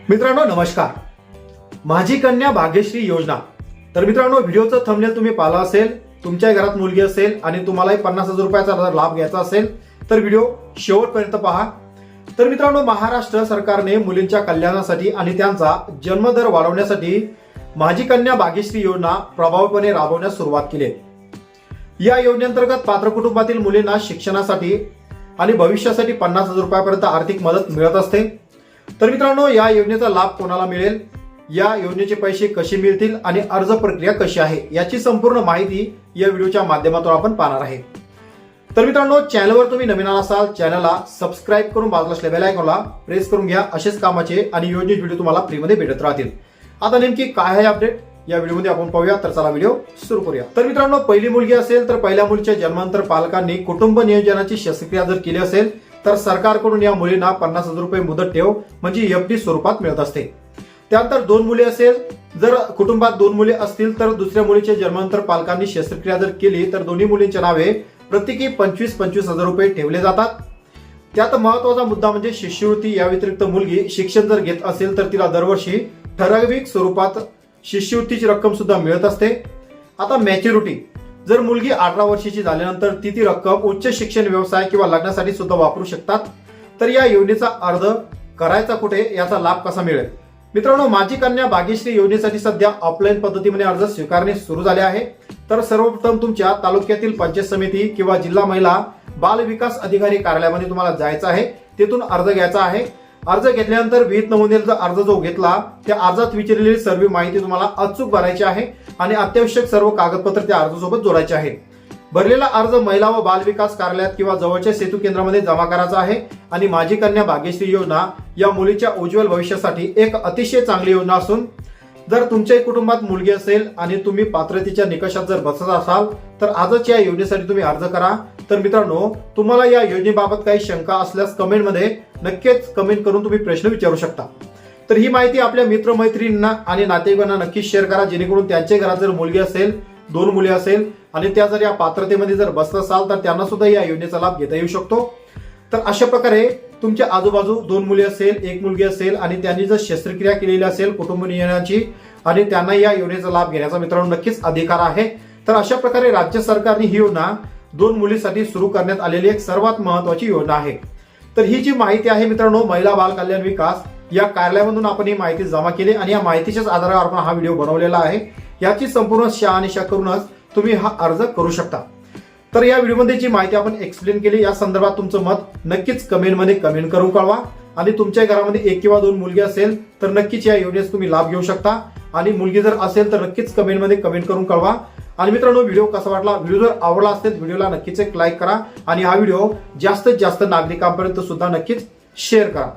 मित्रांनो नमस्कार. माझी कन्या भाग्यश्री योजना. तर मित्रांनो व्हिडिओचं थंबनेल तुम्ही पाहिलं असेल. तुमच्या घरात मुलगी असेल आणि तुम्हालाही 50,000 रुपयाचा लाभ घ्यायचा असेल तर व्हिडिओ शेवटपर्यंत पहा. तर मित्रांनो महाराष्ट्र सरकारने मुलींच्या कल्याणासाठी आणि त्यांचा जन्मदर वाढवण्यासाठी माझी कन्या भाग्यश्री योजना प्रभावीपणे राबवण्यास सुरुवात केली. या योजनेअंतर्गत पात्र कुटुंबातील मुलींना शिक्षणासाठी आणि भविष्यासाठी 50,000 रुपयापर्यंत आर्थिक मदत मिळत असते. तर मित्रांनो या योजनेचा लाभ कोणाला मिळेल, या योजनेचे पैसे कसे मिळतील आणि अर्ज प्रक्रिया कशी आहे याची संपूर्ण माहिती या व्हिडिओच्या माध्यमातून आपण पाहणार आहे. तर मित्रांनो चॅनलवर तुम्ही नवीन असाल चॅनलला सबस्क्राईब करून बाजूला असलेल्या बेल आयकॉनला प्रेस करून घ्या. असेच कामाचे आणि योजनेचे व्हिडिओ तुम्हाला फ्रीमध्ये भेटत राहतील. आता नेमकी काय आहे अपडेट या व्हिडिओमध्ये आपण पाहूया. तर चला व्हिडिओ सुरू करूया. तर मित्रांनो पहिली मुलगी असेल तर पहिल्या मुलीच्या जन्मानंतर पालकांनी कुटुंब नियोजनाची शस्त्रक्रिया जर केली असेल तर सरकारकडून या मुलींना 50,000 रुपये मुदत ठेव म्हणजे एफडी स्वरूपात मिळत असते. त्यानंतर दोन मुली असेल, जर कुटुंबात दोन मुले असतील तर दुसऱ्या मुलीच्या जन्मानंतर पालकांनी शस्त्रक्रिया जर केली तर दोन्ही मुलींच्या नावे प्रत्येकी 25,000 रुपये ठेवले जातात. त्यात महत्वाचा मुद्दा म्हणजे शिष्यवृत्ती. या व्यतिरिक्त मुलगी शिक्षण जर घेत असेल तर तिला दरवर्षी ठराविक स्वरूपात शिष्यवृत्तीची रक्कम सुद्धा मिळत असते. आता मॅच्युरिटी, जर मुलगी 18 वर्षाची झाल्यानंतर ती रक्कम उच्च शिक्षण, व्यवसाय किंवा लग्नासाठी सुद्धा वापरू शकतात. तर या योजनेचा अर्ज करायचा कुठे, याचा लाभ कसा मिळेल? मित्रांनो माझी कन्या भाग्यश्री योजनेसाठी सध्या ऑफलाईन पद्धतीने अर्ज स्वीकारणे सुरू झाले आहे. तर सर्वप्रथम तुमच्या तालुक्यातील पंचायत समिती किंवा जिल्हा महिला बाल विकास अधिकारी कार्यालयामध्ये तुम्हाला जायचं आहे. तेथून अर्ज घ्यायचा आहे. अर्ज घेतल्यानंतर विहित नमुन्याचा अर्ज जो घेतला त्या अर्जात विचारलेली सर्व माहिती तुम्हाला अचूक भरायची आहे आणि अत्यावश्यक सर्व कागदपत्र त्या अर्जासोबत जोडायचे आहे. भरलेला अर्ज महिला व बाल विकास कार्यालयात किंवा जवळच्या सेतू केंद्रामध्ये जमा करायचा आहे. आणि माझी कन्या भाग्यश्री योजना या मुलीच्या उज्ज्वल भविष्यासाठी एक अतिशय चांगली योजना असून जर तुमच्या कुटुंबात मुलगी असेल आणि तुम्ही पात्रतेच्या निकषात जर बसत असाल तर आजच या योजनेसाठी तुम्ही अर्ज करा. तर मित्रांनो तुम्हाला या योजनेबाबत काही शंका असल्यास कमेंटमध्ये नक्कीच कमेंट करून तुम्ही प्रश्न विचारू शकता. तर ही माहिती आपल्या मित्रमैत्रिणींना आणि नातेवाईकांना नक्कीच शेअर करा जेणेकरून त्यांच्या घरात जर मुलगी असेल, दोन मुली असेल आणि त्या जर या पात्रतेमध्ये जर बसत असाल तर त्यांना सुद्धा या योजनेचा लाभ घेता येऊ शकतो. तर अशा प्रकारे तुमच्या आजूबाजू दोन मुली असेल, एक मुलगी असेल आणि त्यांनी जर शस्त्रक्रिया केलेली असेल कुटुंब नियोजनाची आणि त्यांना या योजनेचा लाभ घेण्याचा मित्रांनो नक्कीच अधिकार आहे. तर अशा प्रकारे राज्य सरकारने ही योजना दोन मुलीसाठी सुरू करण्यात आलेली एक सर्वात महत्वाची योजना आहे. तर ही जी माहिती आहे मित्रांनो महिला बाल कल्याण विकास या कार्यालयामधून आपण ही माहिती जमा केली आणि या माहितीच्याच आधारावर आपण हा व्हिडिओ बनवलेला आहे. याची संपूर्ण शहानिशा करूनच तुम्ही हा अर्ज करू शकता. तर या व्हिडिओमध्ये जी माहिती आपण एक्सप्लेन केली या संदर्भात तुमचं मत नक्कीच कमेंटमध्ये कमेंट करून कळवा. आणि तुमच्या घरामध्ये एक किंवा दोन मुलगी असेल तर नक्कीच या योजनेचा तुम्ही लाभ घेऊ शकता. आणि मुलगी जर असेल तर नक्कीच कमेंटमध्ये कमेंट करून कळवा. आणि मित्रांनो व्हिडिओ कसा वाटला, व्हिडिओ जर आवडला असेल व्हिडिओला नक्कीच एक लाईक करा आणि हा व्हिडिओ जास्तीत जास्त नागरिकांपर्यंत सुद्धा नक्कीच शेअर करा.